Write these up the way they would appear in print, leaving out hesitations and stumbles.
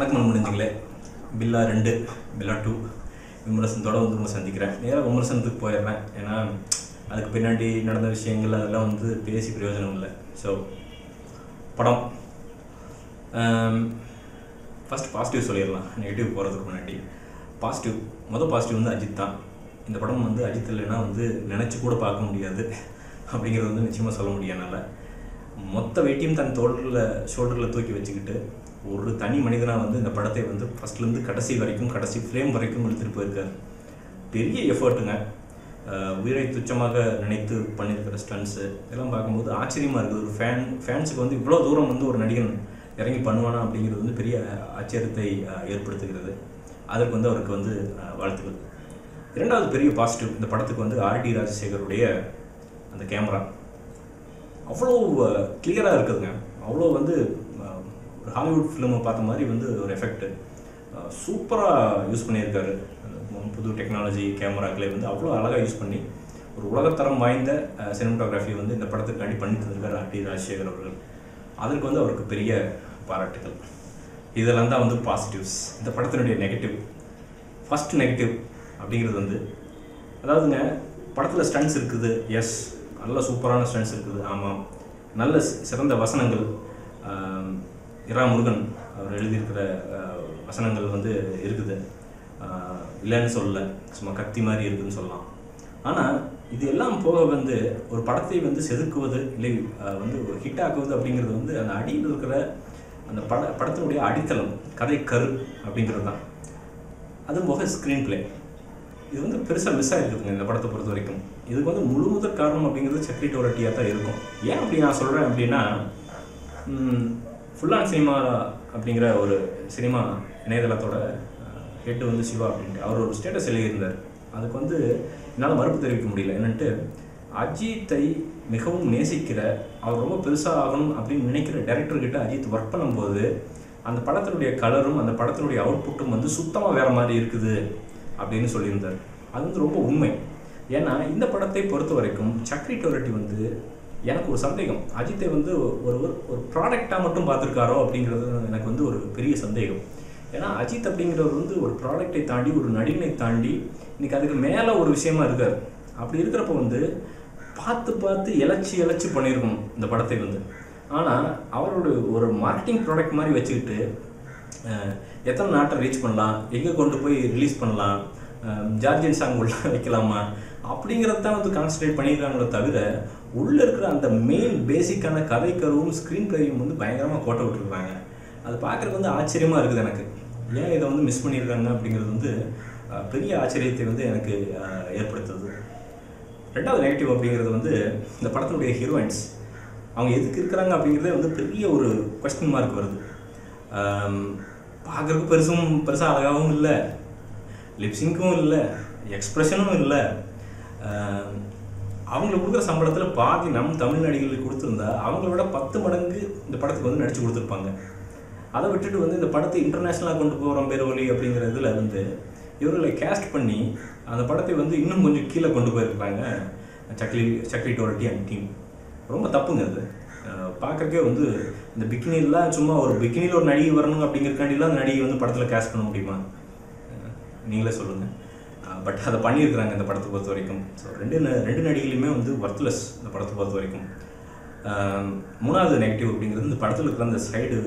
வணக்கம் முடிஞ்சுங்களே. பில்லா 2 பில்லா 2 விமர்சனத்தோடு வந்து உங்களை சந்திக்கிறேன். நேராக விமர்சனத்துக்கு போயிடுறேன். ஏன்னா அதுக்கு பின்னாடி நடந்த விஷயங்கள் அதெல்லாம் வந்து பேசி பிரயோஜனம் இல்லை. ஸோ படம் ஃபஸ்ட் பாசிட்டிவ் சொல்லிடலாம், நெகட்டிவ் போகிறதுக்கு முன்னாடி. பாசிட்டிவ் வந்து அஜித் தான். இந்த படம் வந்து அஜித் இல்லைன்னா வந்து நினச்சி கூட பார்க்க முடியாது அப்படிங்கிறது வந்து நிச்சயமாக சொல்ல முடியாதனால மொத்த வெயிட்டையும் தன் ஷோல்டரில் தூக்கி வச்சுக்கிட்டு ஒரு தனி மனிதனாக வந்து இந்த படத்தை வந்து ஃபஸ்ட்லேருந்து கடைசி ஃப்ரேம் வரைக்கும் எடுத்துகிட்டு போயிருக்காரு. பெரிய எஃபர்ட்டுங்க. உயிரை துச்சமாக நினைத்து பண்ணியிருக்கிற ஸ்டன்ஸு இதெல்லாம் பார்க்கும்போது ஆச்சரியமாக இருக்குது. ஒரு ஃபேன்ஸுக்கு வந்து இவ்வளோ தூரம் வந்து ஒரு நடிகன் இறங்கி பண்ணுவானா அப்படிங்கிறது வந்து பெரிய ஆச்சரியத்தை ஏற்படுத்துகிறது. அதற்கு வந்து அவருக்கு வந்து வாழ்த்துக்கள். இரண்டாவது பெரிய பாசிட்டிவ், இந்த படத்துக்கு வந்து ஆர்டி ராஜசேகருடைய அந்த கேமரா அவ்வளோ கிளியராக இருக்குதுங்க. அவ்வளோ வந்து ஒரு ஹாலிவுட் ஃபிலிமை பார்த்த மாதிரி வந்து ஒரு எஃபெக்ட் சூப்பராக யூஸ் பண்ணியிருக்காரு. புது டெக்னாலஜி கேமராக்களை வந்து அவ்வளோ அழகாக யூஸ் பண்ணி ஒரு உலகத்தரம் வாய்ந்த சினிமாட்டோகிராஃபி வந்து இந்த படத்துக்காண்டி பண்ணி தந்திருக்காரு ஆர்டி ராஜசேகர் அவர்கள். அதற்கு வந்து அவருக்கு பெரிய பாராட்டுகள். இதெல்லாம் தான் வந்து பாசிட்டிவ்ஸ். இந்த படத்தினுடைய நெகட்டிவ், ஃபஸ்ட் நெகட்டிவ் அப்படிங்கிறது வந்து, அதாவதுங்க படத்தில் ஸ்டன்ட்ஸ் இருக்குது. எஸ், நல்ல சூப்பரான ஸ்டன்ட்ஸ் இருக்குது. ஆமாம், நல்ல சிறந்த வசனங்கள். இரா முருகன் அவர் எழுதியிருக்கிற வசனங்கள் வந்து இருக்குது, இல்லைன்னு சொல்லலை, சும்மா கத்தி மாதிரி இருக்குதுன்னு சொல்லலாம். ஆனால் இது எல்லாம் போக வந்து ஒரு படத்தை வந்து செதுக்குவது இல்லை வந்து ஒரு ஹிட் ஆக்குவது அப்படிங்கிறது வந்து அந்த அடியில் இருக்கிற அந்த படத்தினுடைய அடித்தளம், கதை கரு அப்படிங்கிறது தான். அது போக ஸ்க்ரீன் பிளே இது வந்து பெருசாக மிஸ் ஆகிருக்குதுங்க இந்த படத்தை பொறுத்த வரைக்கும். இதுக்கு வந்து முதற் காரணம் அப்படிங்கிறது சக்ரி டோரட்டியாக தான் இருக்கும். ஏன் அப்படி நான் சொல்கிறேன் அப்படின்னா, ஃபுல் ஆன் சினிமா அப்படிங்கிற ஒரு சினிமா இணையதளத்தோட ஹெட்டு வந்து சிவா அப்படின்ட்டு அவர் ஒரு ஸ்டேட்டஸ் எழுதியிருந்தார். அதுக்கு வந்து என்னால் மறுப்பு தெரிவிக்க முடியல. என்னென்ட்டு, அஜித்தை மிகவும் நேசிக்கிற, அவர் ரொம்ப பெருசாக ஆகணும் அப்படின்னு நினைக்கிற டைரக்டர்கிட்ட அஜித் ஒர்க் பண்ணும்போது அந்த படத்தினுடைய கலரும் அந்த படத்தினுடைய அவுட்புட்டும் வந்து சுத்தமாக வேறு மாதிரி இருக்குது அப்படின்னு சொல்லியிருந்தார். அது வந்து ரொம்ப உண்மை. ஏன்னா இந்த படத்தை பொறுத்த வரைக்கும் சக்ரி டோரட்டி வந்து எனக்கு ஒரு சந்தேகம், அஜித்தை வந்து ஒரு ப்ராடக்டாக மட்டும் பார்த்துருக்காரோ அப்படிங்கிறது எனக்கு வந்து ஒரு பெரிய சந்தேகம். ஏன்னா அஜித் அப்படிங்கிறவர் வந்து ஒரு ப்ராடக்டை தாண்டி, ஒரு நடிகனை தாண்டி இன்றைக்கி அதுக்கு மேலே ஒரு விஷயமா இருக்கார். அப்படி இருக்கிறப்ப வந்து பார்த்து இழைச்சி பண்ணியிருக்கணும் இந்த படத்தை வந்து. ஆனால் அவரோட ஒரு மார்க்கெட்டிங் ப்ராடக்ட் மாதிரி வச்சுக்கிட்டு எத்தனை நாட்டை ரீச் பண்ணலாம், எங்கே கொண்டு போய் ரிலீஸ் பண்ணலாம், ஜார்ஜியன் சாங் உள்ள வைக்கலாமா அப்படிங்கிறது தான் வந்து கான்சன்ட்ரேட் பண்ணியிருக்காங்களே தவிர உள்ளே இருக்கிற அந்த மெயின் பேசிக்கான கதை கருவும் ஸ்க்ரீன் பிளேயும் வந்து பயங்கரமாக கோட்டை விட்டுருக்காங்க. அது பார்க்குறதுக்கு வந்து ஆச்சரியமாக இருக்குது எனக்கு. ஏன் இதை வந்து மிஸ் பண்ணியிருக்காங்க அப்படிங்கிறது வந்து பெரிய ஆச்சரியத்தை வந்து எனக்கு ஏற்படுத்துது. ரெண்டாவது நெகட்டிவ் அப்படிங்கிறது வந்து இந்த படத்தினுடைய ஹீரோயின்ஸ் அவங்க எதுக்கு இருக்கிறாங்க அப்படிங்கிறதே வந்து பெரிய ஒரு கொஸ்டின் மார்க் வருது. பார்க்குறதுக்கு பெருசாக அழகாகவும் இல்லை, லிப்ஸிங்க்கும் இல்லை, எக்ஸ்ப்ரெஷனும் இல்லை. அவங்களுக்கு கொடுக்குற சம்பளத்தில் பாதி நம் தமிழ் நடிகர்களுக்கு கொடுத்துருந்தா அவங்கள விட 10 மடங்கு இந்த படத்துக்கு வந்து நடித்து கொடுத்துருப்பாங்க. அதை விட்டுட்டு வந்து இந்த படத்தை இன்டர்நேஷ்னலாக கொண்டு போகிறோம் பேரொலி அப்படிங்கிற இதில் வந்து இவர்களை கேஸ்ட் பண்ணி அந்த படத்தை வந்து இன்னும் கொஞ்சம் கீழே கொண்டு போயிருக்காங்க சக்ரி டோரட்டி அண்ட் டீம். ரொம்ப தப்புங்க அது. பார்க்குறக்கே வந்து இந்த பிக்கினிலாம் சும்மா ஒரு பிக்கினியில் ஒரு நடிகை வரணும் அப்படிங்கிறக்காண்டிலாம் அந்த நடிகை வந்து படத்தில் கேஸ்ட் பண்ண முடியுமா? நீங்களே சொல்லுங்கள். பட் அதை பண்ணியிருக்கிறாங்க இந்த படத்தை பொறுத்த வரைக்கும். ஸோ ரெண்டு நடிகைகளுமே வந்து ஒர்த்லெஸ் இந்த படத்தை பொறுத்த வரைக்கும். மூணாவது நெகட்டிவ் அப்படிங்கிறது இந்த படத்தில் இருக்கிற அந்த சைடு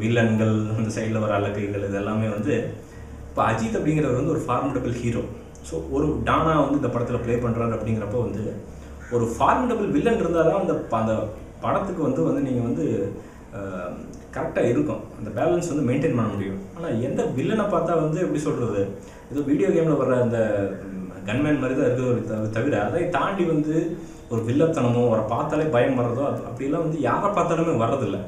வில்லன்கள், அந்த சைடில் வர அலக்கைகள், இது எல்லாமே வந்து இப்போ அஜித் அப்படிங்கிறவர் வந்து ஒரு ஃபார்மிடபிள் ஹீரோ. ஸோ ஒரு டானா வந்து இந்த படத்தில் ப்ளே பண்ணுறாரு அப்படிங்கிறப்போ வந்து ஒரு ஃபார்மிடபிள் வில்லன் இருந்தால் தான் அந்த படத்துக்கு வந்து நீங்கள் வந்து கரெக்டாக இருக்கும், அந்த பேலன்ஸ் வந்து மெயின்டைன் பண்ண முடியும். ஆனால் எந்த வில்லனை பார்த்தா வந்து எப்படி சொல்கிறது, ஏதோ வீடியோ கேமில் வர்ற அந்த கன்மேன் மாதிரி தான் இருக்குது தவிர அதை தாண்டி வந்து ஒரு வில்லத்தனமோ அவரை பார்த்தாலே பயம் வர்றதோ அப்படிலாம் வந்து யாரை பார்த்தாலுமே வர்றதில்லை.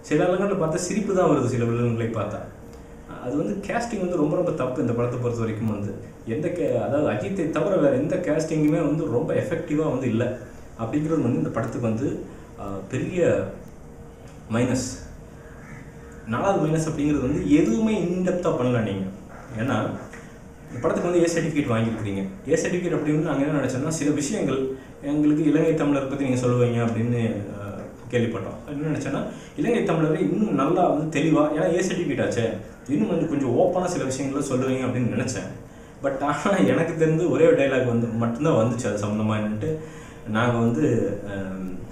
சில இடங்களில் பார்த்தா சிரிப்பு தான் வருது சில வில்லன்களை பார்த்தா. அது வந்து கேஸ்டிங் வந்து ரொம்ப தப்பு இந்த படத்தை பொறுத்த வரைக்கும். வந்து அதாவது அஜித்தை தவிர வேறு எந்த கேஸ்டிங்குமே வந்து ரொம்ப எஃபெக்டிவாக வந்து இல்லை அப்படிங்கிறது வந்து இந்த படத்துக்கு வந்து பெரிய மைனஸ். நாலாவது மைனஸ் அப்படிங்கிறது வந்து எதுவுமே இன்டெப்த்தாக பண்ணல நீங்கள். ஏன்னா இந்த படத்துக்கு வந்து ஏ சர்டிஃபிகேட் வாங்கியிருக்கிறீங்க. ஏ சர்டிஃபிகேட் அப்படின்னு நாங்கள் என்ன நினச்சோன்னா, சில விஷயங்கள் எங்களுக்கு இலங்கை தமிழரை பற்றி நீங்கள் சொல்லுவீங்க அப்படின்னு கேள்விப்பட்டோம். என்ன நினச்சேன்னா இலங்கை தமிழரை இன்னும் நல்லா வந்து தெளிவாக, ஏன்னா ஏ சர்டிஃபிகேட் ஆச்சே, இன்னும் வந்து கொஞ்சம் ஓப்பனாக சில விஷயங்கள சொல்லுவீங்க அப்படின்னு நினச்சேன். பட் ஆனால் எனக்கு தெரிந்து ஒரே ஒரு டைலாக் வந்து மட்டும்தான் வந்துச்சு அது சம்மந்தமாக. என்னன்ட்டு நாங்கள் வந்து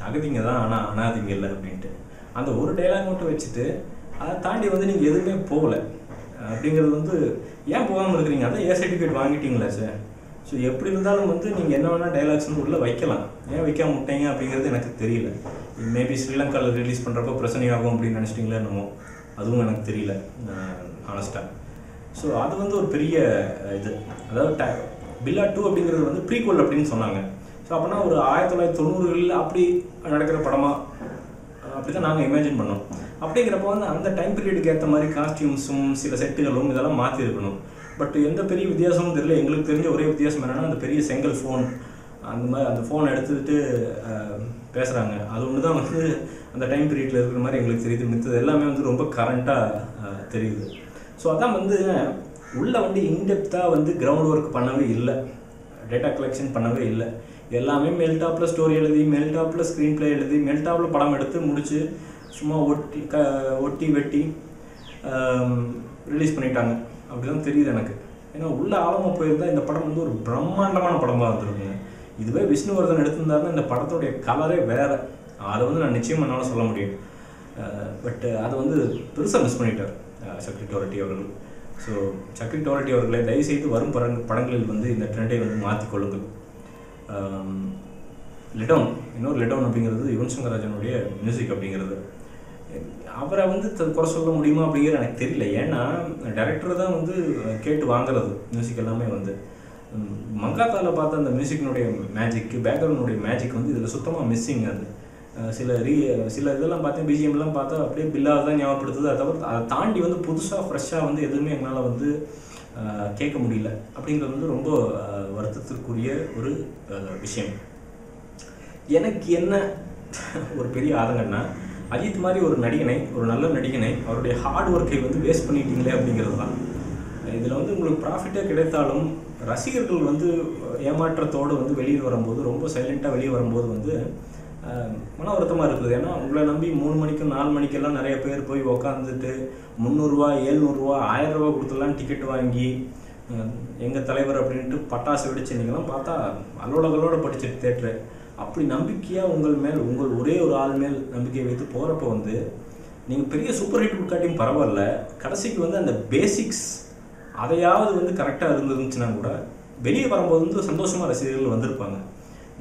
அகதிங்க தான் ஆனால் அனாதிங்க இல்லை அப்படின்ட்டு அந்த ஒரு டைலாக் மட்டும் வச்சுட்டு அதை தாண்டி வந்து நீங்கள் எதுவுமே போகலை அப்படிங்கிறது வந்து ஏன் போகாமல் இருக்கிறீங்க? அதான் ஏ சர்டிஃபிகேட் வாங்கிட்டீங்களா சார்? ஸோ எப்படி இருந்தாலும் வந்து நீங்கள் என்ன வேணால் டைலாக்ஸ் வந்து உள்ளே வைக்கலாம், ஏன் வைக்காம விட்டீங்க அப்படிங்கிறது எனக்கு தெரியல. மேபி ஸ்ரீலங்காவில் ரிலீஸ் பண்ணுறப்போ பிரச்சனையாகும் அப்படின்னு நினச்சிட்டிங்களே என்னமோ, அதுவும் எனக்கு தெரியல ஹானஸ்ட்டாக. ஸோ அது வந்து ஒரு பெரிய இது. அதாவது பில்லா 2 அப்படிங்கிறது வந்து ப்ரீக்வல் அப்படின்னு சொன்னாங்க. ஸோ அப்படின்னா ஒரு 1990களில் அப்படி நடக்கிற படமாக அப்படி தான் நாங்கள் இமேஜின் பண்ணோம். அப்படிங்கிறப்போ வந்து அந்த டைம் பீரியடுக்கு ஏற்ற மாதிரி காஸ்டியூம்ஸும் சில செட்டுகளும் இதெல்லாம் மாற்றிருக்கணும். பட் எந்த பெரிய வித்தியாசமும் தெரியல. எங்களுக்கு தெரிஞ்ச ஒரே வித்தியாசம் என்னென்னா அந்த பெரிய செங்கல் ஃபோன், அந்த மாதிரி அந்த ஃபோனை எடுத்துக்கிட்டு பேசுகிறாங்க, அது ஒன்று தான் வந்து அந்த டைம் பீரியடில் இருக்கிற மாதிரி எங்களுக்கு தெரியுது. மித்தது எல்லாமே வந்து ரொம்ப கரண்ட்டாக தெரியுது. ஸோ அதான் வந்து உள்ளே வந்து இன்டெப்த்தாக வந்து கிரவுண்ட் ஒர்க் பண்ணவே இல்லை, டேட்டா கலெக்ஷன் பண்ணவே இல்லை. எல்லாமே மேல்டாப்பில் ஸ்டோரி எழுதி, மேல்டாப்பில் ஸ்க்ரீன் ப்ளே எழுதி, மேல்டாப்பில் படம் எடுத்து முடித்து சும்மா ஒட்டி வெட்டி ரிலீஸ் பண்ணிட்டாங்க. அப்படி தான் தெரியுது எனக்கு. ஏன்னா உள்ள ஆழமாக போயிருந்தால் இந்த படம் வந்து ஒரு பிரம்மாண்டமான படமாக இருந்திருக்குங்க. இதுவே விஷ்ணுவர்தன் எடுத்திருந்தாருன்னா இந்த படத்துடைய கலரே வேறு. அதை வந்து நான் நிச்சயமாக என்னால் சொல்ல முடியும். பட் அதை வந்து பெருசாக மிஸ் பண்ணிட்டார் சக்ரி டோரட்டி அவர்கள். ஸோ சக்ரி டோரட்டி அவர்களை தயவுசெய்து வரும் படங்களில் வந்து இந்த ட்ரெண்டை வந்து மாற்றிக்கொள்ளுங்கள். லெடவுன், இன்னொரு லெடவுன் அப்படிங்கிறது யுவன் சங்கர் ராஜனுடைய மியூசிக் அப்படிங்கிறது. அவரை வந்து குறை சொல்ல முடியுமா அப்படிங்கிறது எனக்கு தெரியல. ஏன்னா டைரக்டர் தான் வந்து கேட்டு வாங்குறது மியூசிக் எல்லாமே வந்து. மங்காத்தாவில் பார்த்த அந்த மியூசிக்கினுடைய மேஜிக், பேக்ரவுண்டுடைய மேஜிக் வந்து இதில் சுத்தமாக மிஸ்ஸிங். அது சில இதெல்லாம் பார்த்தேன், பிஜிஎம்லாம் பார்த்தா அப்படியே பில்லாக தான் ஞாபகப்படுத்துது. அதை தவிர அதை தாண்டி வந்து புதுசாக ஃப்ரெஷ்ஷாக வந்து எதுவுமே எங்களால் வந்து கேட்க முடியல. அப்படிங்கிறது வந்து ரொம்ப வருத்தத்திற்குரிய ஒரு விஷயம். எனக்கு என்ன ஒரு பெரிய ஆதங்கம்னா, அஜித் மாதிரி ஒரு நடிகனை, ஒரு நல்ல நடிகனை, அவருடைய ஹார்ட் ஒர்க்கை வந்து வேஸ்ட் பண்ணிட்டீங்களே அப்படிங்கிறது தான். இதில் வந்து உங்களுக்கு ப்ராஃபிட்டே கிடைத்தாலும் ரசிகர்கள் வந்து ஏமாற்றத்தோடு வந்து வெளியில் வரும்போது, ரொம்ப சைலண்ட்டாக வெளியே வரும்போது வந்து மன வருத்தமாக இருக்குது. ஏன்னா உங்களை நம்பி 3 மணிக்கும் 4 மணிக்கெல்லாம் நிறைய பேர் போய் உக்காந்துட்டு 300 ரூபா 700 ரூபா 1000 ரூபா கொடுத்துலாம் டிக்கெட் வாங்கி எங்கள் தலைவர் அப்படின்ட்டு பட்டாசு வெடிச்சு நீங்களாம் பார்த்தா அலோலகளோடு படிச்ச தேட்டரு. அப்படி நம்பிக்கையாக உங்கள் ஒரே ஒரு ஆள் மேல் நம்பிக்கையை வைத்து போகிறப்ப வந்து நீங்கள் பெரிய சூப்பர் ஹிட் கொடுக்காட்டியும் பரவாயில்ல, கடைசிக்கு வந்து அந்த பேசிக்ஸ் அதையாவது வந்து கரெக்டாக இருந்துச்சுன்னா கூட வெளியே வரும்போது வந்து சந்தோஷமாக ரசிகர்கள் வந்திருப்பாங்க.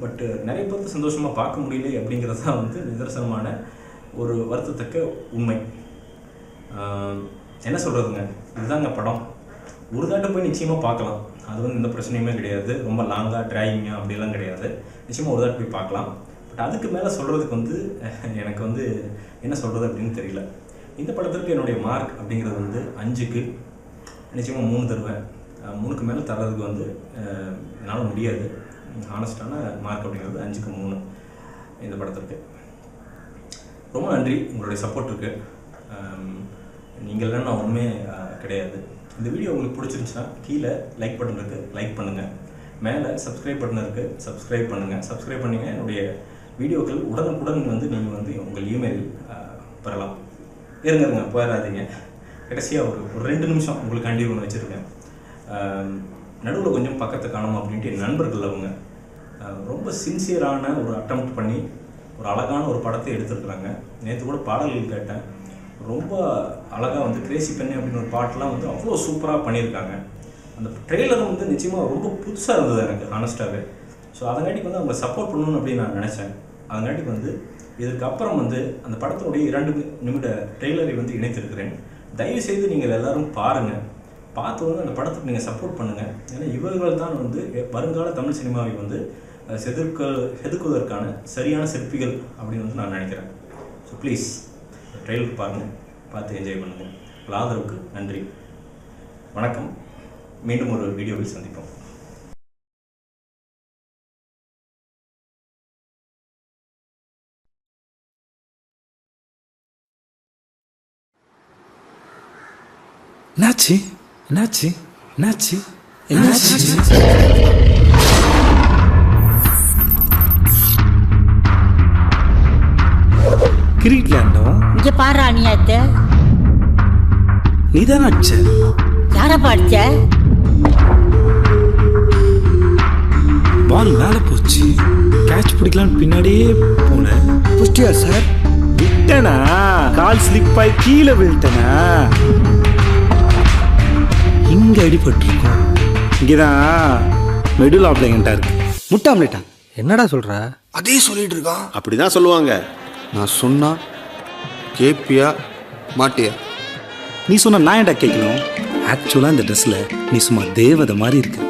பட் நிறைய பேருக்கு சந்தோஷமாக பார்க்க முடியல அப்படிங்கிறது தான் வந்து நிதர்சனமான ஒரு வருத்தத்தக்க உண்மை. என்ன சொல்கிறதுங்க, இதுதாங்க படம். ஒரு தாட்ட போய் நிச்சயமாக பார்க்கலாம், அது வந்து எந்த பிரச்சனையுமே கிடையாது. ரொம்ப லாங்காக ட்ராயிங்காக அப்படிலாம் கிடையாது, நிச்சயமாக ஒரு தாட்ட போய் பார்க்கலாம். பட் அதுக்கு மேலே சொல்கிறதுக்கு வந்து எனக்கு வந்து என்ன சொல்கிறது அப்படின்னு தெரியல. இந்த படத்திற்கு என்னுடைய மார்க் அப்படிங்கிறது வந்து 5க்கு நிச்சயமாக 3 தருவேன். 3க்கு மேலே தர்றதுக்கு வந்து என்னால் முடியாது. ஹானஸ்டான மார்க் அப்படிங்கிறது 5க்கு 3 இந்த படத்திற்கு. ரொம்ப நன்றி உங்களுடைய சப்போர்ட்டுருக்கு. நீங்கள் நான் ஒன்றுமே கிடையாது. இந்த வீடியோ உங்களுக்கு பிடிச்சிருந்துச்சுன்னா கீழே லைக் பட்டன் இருக்குது, லைக் பண்ணுங்கள். மேலே சப்ஸ்கிரைப் பட்டன் இருக்குது, சப்ஸ்கிரைப் பண்ணுங்கள். சப்ஸ்கிரைப் பண்ணிங்க என்னுடைய வீடியோக்கள் உடனுக்குடன் வந்து நீங்கள் வந்து உங்கள் இமெயில் பெறலாம். இருங்க போயிடாதீங்க. கடைசியாக ஒரு 2 நிமிஷம் உங்களுக்காண்டி ஒன்று வச்சுருக்கேன். நடுவில் கொஞ்சம் பக்கத்தை காணும் அப்படின்ட்டு என் நண்பர்கள் அவங்க ரொம்ப சின்சியரான ஒரு அட்டெம்ப்ட் பண்ணி ஒரு அழகான ஒரு படத்தை எடுத்துருக்குறாங்க. நேற்று கூட பாடல்கள் கேட்டேன், ரொம்ப அழகாக வந்து கிரேசி பெண்ணு அப்படின்னு ஒரு பாட்டெலாம் வந்து அவ்வளோ சூப்பராக பண்ணியிருக்காங்க. அந்த ட்ரெய்லரும் வந்து நிச்சயமாக ரொம்ப புதுசாக இருந்தது எனக்கு ஹானஸ்ட்டாகவே. ஸோ அதங்காட்டிக்கு வந்து அவங்க சப்போர்ட் பண்ணணும்னு அப்படின்னு நான் நினச்சேன். அதங்காட்டிக்கு வந்து இதுக்கப்புறம் வந்து அந்த படத்தினுடைய 2 நிமிட ட்ரெய்லரை வந்து இணைத்திருக்கிறேன். தயவுசெய்து நீங்கள் எல்லோரும் பாருங்கள். பார்த்து வந்து அந்த படத்துக்கு நீங்கள் சப்போர்ட் பண்ணுங்கள். ஏன்னா இவர்கள் தான் வந்து வருங்கால தமிழ் சினிமாவை வந்து செதுக்குவதற்கான சரியான சிற்பிகள் அப்படின்னு வந்து நான் நினைக்கிறேன். ஸோ ப்ளீஸ் ட்ரெயிலர் பாருங்கள், பார்த்து என்ஜாய் பண்ணுங்கள். உங்கள் ஆதரவுக்கு நன்றி. வணக்கம். மீண்டும் ஒரு வீடியோவில் சந்திப்போம். என்னாச்சு என்னாச்சு என்னாச்சு என்னாச்சு கிரிக்கெட் விளையாண்டோம். இங்க பாரு அநியாயத்தை. நீதானே அடிச்ச. யாரப்பா அடிச்ச? பால் மேல போச்சு. கேட்ச் பிடிக்கலான்னு பின்னாடியே போனேன். புஷ்டியா சார்? விட்டனா கால் ஸ்லிப் ஆகி கீழே விழுட்டனா. இங்க அடிபட்டிருக்கோம். இங்கதான் மெடுல் ஆப்ளைங்கண்டா இருக்கு. முட்டை ஆம்லேட்டா? என்னடா சொல்ற? அதே சொல்லிட்டு இருக்கான். அப்படிதான் சொல்லுவாங்க. நான் சொன்னா கேப்பியா மாட்டியா? நீ சொன்ன நான் ஏன்டா கேட்கணும்? ஆக்சுவலா இந்த ட்ரெஸ்ல நீ சும்மா தேவதை மாதிரி இருக்கு.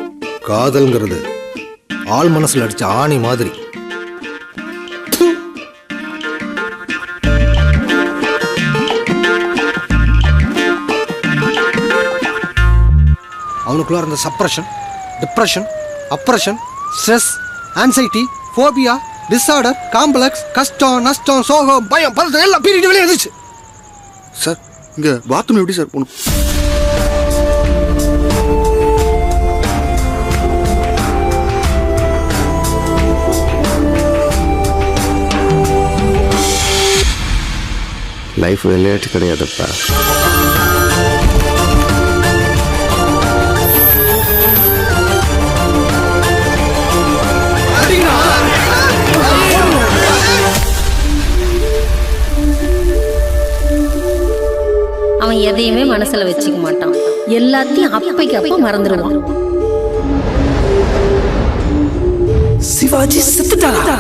காதல்ங்கிறது ஆள் மனசுல அடிச்ச ஆணி மாதிரி. அவனுக்குள்ள இருந்த suppression, depression, oppression, stress, anxiety, phobia, disorder, complex, கஷ்டம், நஷ்டம், சோகம், பயம், பதட்டம் எல்லாம் பீரியட் வெளியே இருந்துச்சு. சார் இங்க பாத்ரூம் எப்படி சார் போகணும்? லைஃப் விளையாட்டு கிடையாதுப்பா. அவன் எதையுமே மனசுல வச்சுக்க மாட்டான். எல்லாத்தையும் அப்பைக்கு அப்ப மறந்துடுவான். சிவாஜி செத்துட்டாரா?